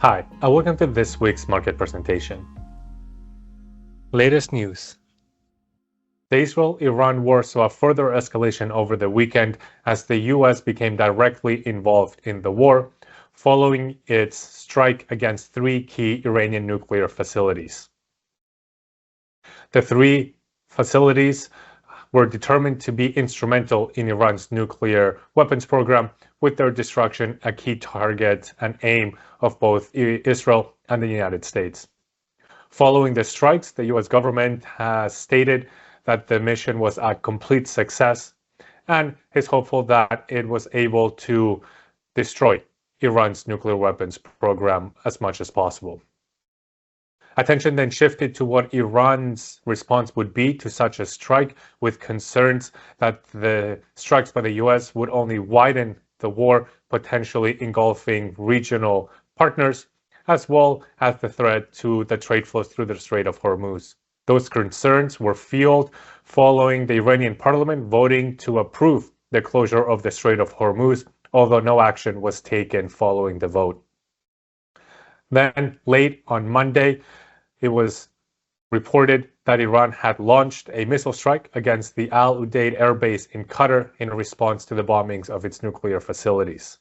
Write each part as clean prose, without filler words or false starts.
Hi, and welcome to this week's market presentation. Latest news. The Israel-Iran war saw a further escalation over the weekend as the US became directly involved in the war, following its strike against three key Iranian nuclear facilities. The three facilities were determined to be instrumental in Iran's nuclear weapons program, with their destruction a key target and aim of both Israel and the United States. Following the strikes, the US government has stated that the mission was a complete success and is hopeful that it was able to destroy Iran's nuclear weapons program as much as possible. Attention then shifted to what Iran's response would be to such a strike, with concerns that the strikes by the US would only widen the war, potentially engulfing regional partners, as well as the threat to the trade flows through the Strait of Hormuz. Those concerns were fueled following the Iranian parliament voting to approve the closure of the Strait of Hormuz, although no action was taken following the vote. Then, late on Monday, it was reported that Iran had launched a missile strike against the Al Udeid air base in Qatar in response to the bombings of its nuclear facilities.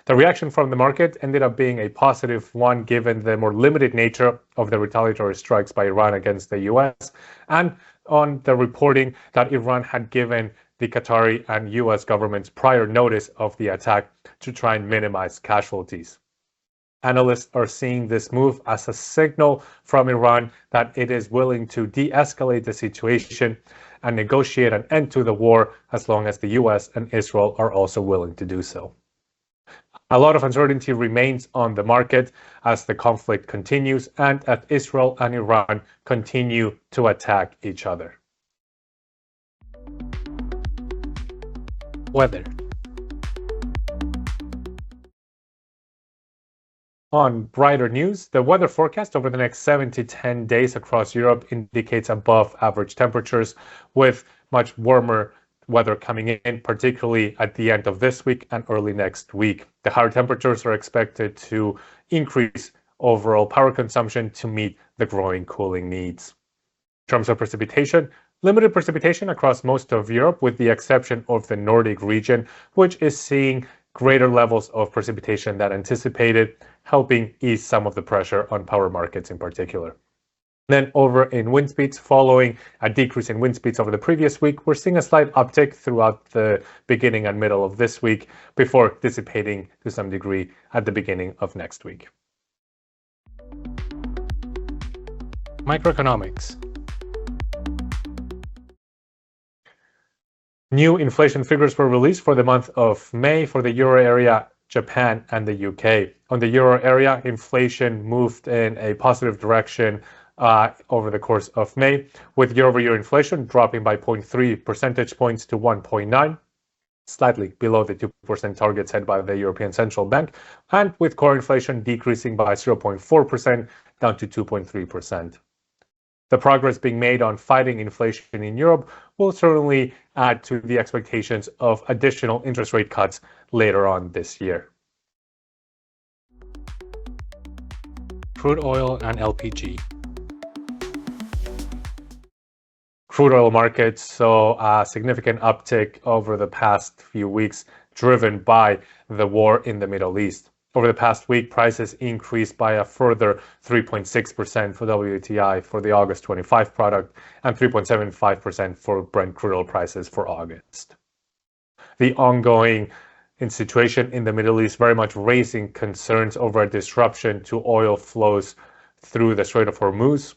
The reaction from the market ended up being a positive one, given the more limited nature of the retaliatory strikes by Iran against the US, and on the reporting that Iran had given the Qatari and US governments prior notice of the attack to try and minimize casualties. Analysts are seeing this move as a signal from Iran that it is willing to de-escalate the situation and negotiate an end to the war, as long as the US and Israel are also willing to do so. A lot of uncertainty remains on the market as the conflict continues and as Israel and Iran continue to attack each other. Weather. On brighter news, the weather forecast over the next 7 to 10 days across Europe indicates above average temperatures, with much warmer weather coming in, particularly at the end of this week and early next week. The higher temperatures are expected to increase overall power consumption to meet the growing cooling needs. In terms of precipitation, limited precipitation across most of Europe, with the exception of the Nordic region, which is seeing greater levels of precipitation than anticipated, helping ease some of the pressure on power markets in particular. Then over in wind speeds, following a decrease in wind speeds over the previous week, we're seeing a slight uptick throughout the beginning and middle of this week, before dissipating to some degree at the beginning of next week. Macroeconomics. New inflation figures were released for the month of May for the euro area, Japan, and the UK. On the euro area, inflation moved in a positive direction over the course of May, with year-over-year inflation dropping by 0.3 percentage points to 1.9, slightly below the 2% target set by the European Central Bank, and with core inflation decreasing by 0.4% down to 2.3%. The progress being made on fighting inflation in Europe will certainly add to the expectations of additional interest rate cuts later on this year. Crude oil and LPG. Crude oil markets saw a significant uptick over the past few weeks, driven by the war in the Middle East. Over the past week, prices increased by a further 3.6% for WTI for the August 25 product and 3.75% for Brent crude oil prices for August. The ongoing situation in the Middle East very much raising concerns over a disruption to oil flows through the Strait of Hormuz,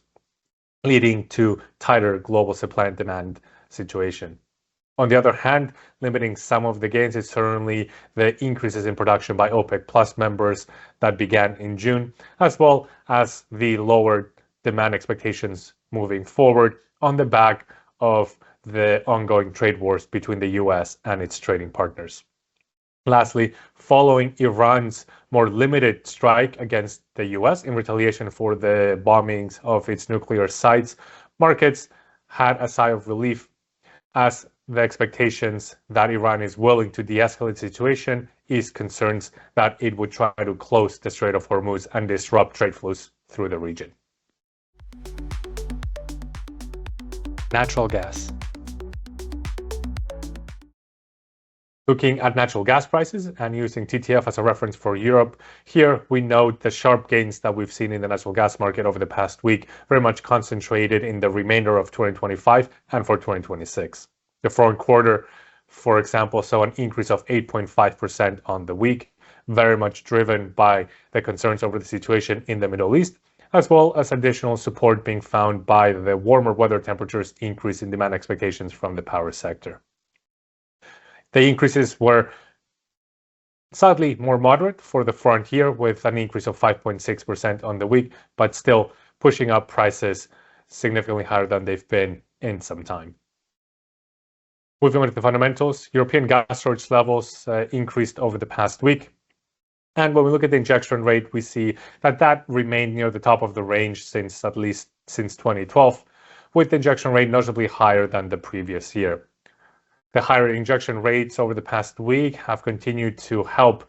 leading to tighter global supply and demand situation. On the other hand, limiting some of the gains is certainly the increases in production by OPEC Plus members that began in June, as well as the lower demand expectations moving forward on the back of the ongoing trade wars between the US and its trading partners. Lastly, following Iran's more limited strike against the US in retaliation for the bombings of its nuclear sites, markets had a sigh of relief as the expectations that Iran is willing to de-escalate the situation is concerns that it would try to close the Strait of Hormuz and disrupt trade flows through the region. Natural gas. Looking at natural gas prices and using TTF as a reference for Europe, here we note the sharp gains that we've seen in the natural gas market over the past week, very much concentrated in the remainder of 2025 and for 2026. The foreign quarter, for example, saw an increase of 8.5% on the week, very much driven by the concerns over the situation in the Middle East, as well as additional support being found by the warmer weather temperatures, increase in demand expectations from the power sector. The increases were sadly more moderate for the front year, with an increase of 5.6% on the week, but still pushing up prices significantly higher than they've been in some time. Moving on to the fundamentals, European gas storage levels increased over the past week. And when we look at the injection rate, we see that that remained near the top of the range since at least since 2012, with the injection rate notably higher than the previous year. The higher injection rates over the past week have continued to help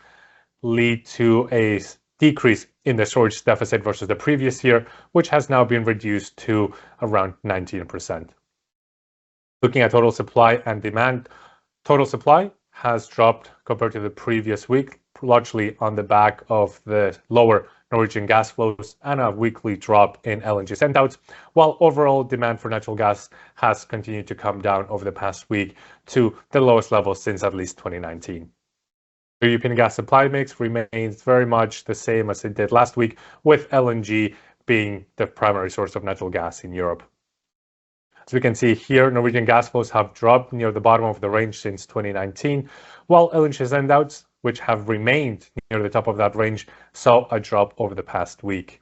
lead to a decrease in the storage deficit versus the previous year, which has now been reduced to around 19%. Looking at total supply and demand, total supply has dropped compared to the previous week, largely on the back of the lower Norwegian gas flows and a weekly drop in LNG sendouts, while overall demand for natural gas has continued to come down over the past week to the lowest level since at least 2019. The European gas supply mix remains very much the same as it did last week, with LNG being the primary source of natural gas in Europe. As we can see here, Norwegian gas flows have dropped near the bottom of the range since 2019, while LNG sendouts, which have remained near the top of that range, saw a drop over the past week.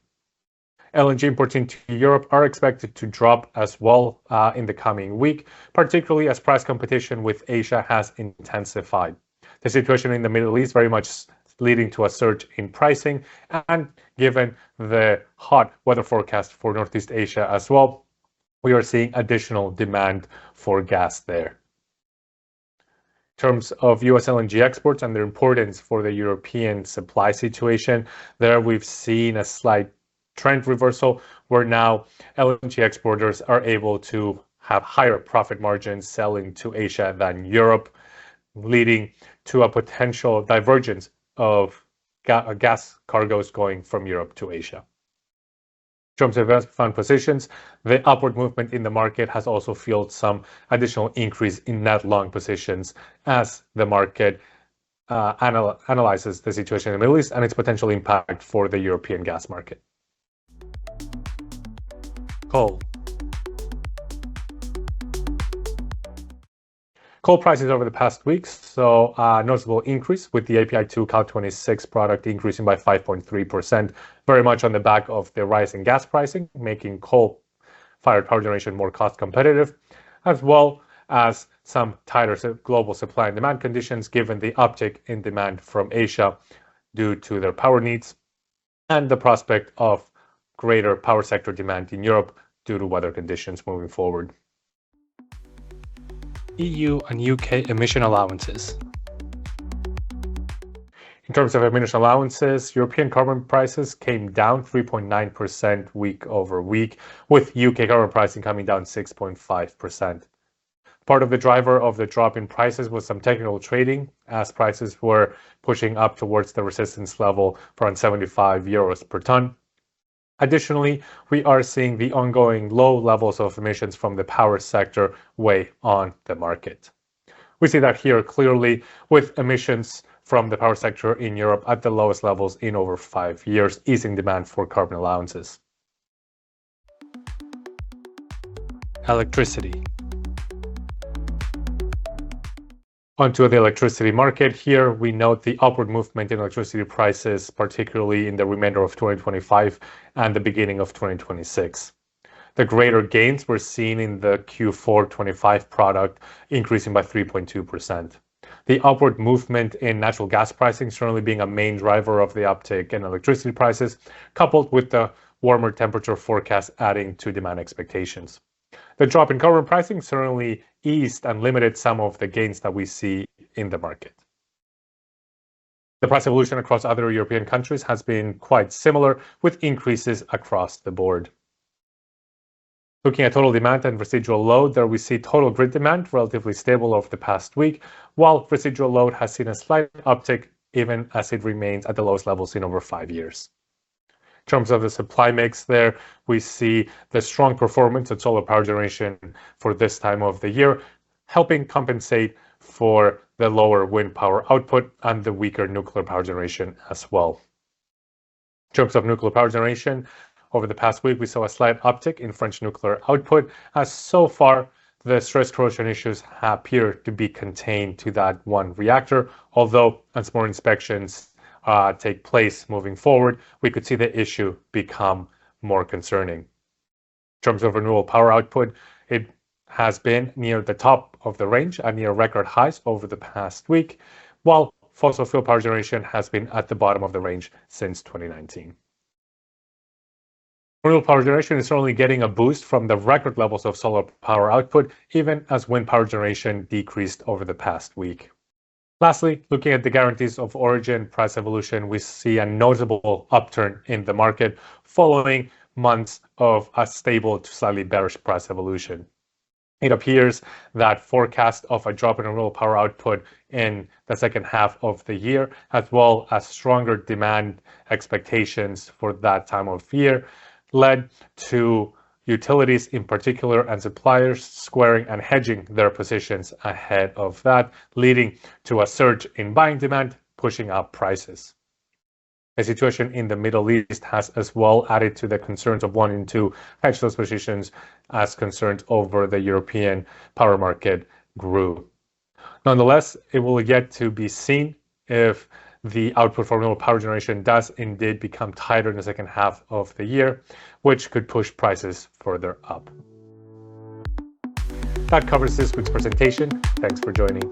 LNG imports into Europe are expected to drop as well in the coming week, particularly as price competition with Asia has intensified. The situation in the Middle East very much leading to a surge in pricing, and given the hot weather forecast for Northeast Asia as well, we are seeing additional demand for gas there. In terms of US LNG exports and their importance for the European supply situation, there we've seen a slight trend reversal where now LNG exporters are able to have higher profit margins selling to Asia than Europe, leading to a potential divergence of gas cargoes going from Europe to Asia. In terms of investment fund positions, the upward movement in the market has also fueled some additional increase in net long positions as the market analyzes the situation in the Middle East and its potential impact for the European gas market. Coal. Coal prices over the past weeks saw a noticeable increase, with the API2 Cal 26 product increasing by 5.3%, very much on the back of the rise in gas pricing, making coal-fired power generation more cost competitive, as well as some tighter global supply and demand conditions given the uptick in demand from Asia due to their power needs, and the prospect of greater power sector demand in Europe due to weather conditions moving forward. EU and UK emission allowances. In terms of emission allowances, European carbon prices came down 3.9% week over week, with UK carbon pricing coming down 6.5%. Part of the driver of the drop in prices was some technical trading, as prices were pushing up towards the resistance level for around 75 euros per ton. Additionally, we are seeing the ongoing low levels of emissions from the power sector weigh on the market. We see that here clearly, with emissions from the power sector in Europe at the lowest levels in over 5 years, easing demand for carbon allowances. Electricity. Onto the electricity market. Here we note the upward movement in electricity prices, particularly in the remainder of 2025 and the beginning of 2026. The greater gains were seen in the Q4 25 product, increasing by 3.2%. The upward movement in natural gas pricing certainly being a main driver of the uptick in electricity prices, coupled with the warmer temperature forecast adding to demand expectations. The drop in carbon pricing certainly eased and limited some of the gains that we see in the market. The price evolution across other European countries has been quite similar, with increases across the board. Looking at total demand and residual load, there we see total grid demand relatively stable over the past week, while residual load has seen a slight uptick even as it remains at the lowest levels in over 5 years. In terms of the supply mix there, we see the strong performance of solar power generation for this time of the year, helping compensate for the lower wind power output and the weaker nuclear power generation as well. In terms of nuclear power generation, over the past week, we saw a slight uptick in French nuclear output, as so far the stress corrosion issues appear to be contained to that one reactor, although as more inspections take place moving forward, we could see the issue become more concerning. In terms of renewable power output, it has been near the top of the range and near record highs over the past week, while fossil fuel power generation has been at the bottom of the range since 2019. Renewable power generation is certainly getting a boost from the record levels of solar power output, even as wind power generation decreased over the past week. Lastly, looking at the guarantees of origin price evolution, we see a notable upturn in the market following months of a stable to slightly bearish price evolution. It appears that forecast of a drop in renewable power output in the second half of the year, as well as stronger demand expectations for that time of year, led to utilities in particular and suppliers squaring and hedging their positions ahead of that, leading to a surge in buying demand, pushing up prices. The situation in the Middle East has as well added to the concerns of wanting to hedge those positions as concerns over the European power market grew. Nonetheless, it will yet to be seen if the output for renewable power generation does indeed become tighter in the second half of the year, which could push prices further up. That covers this week's presentation. Thanks for joining.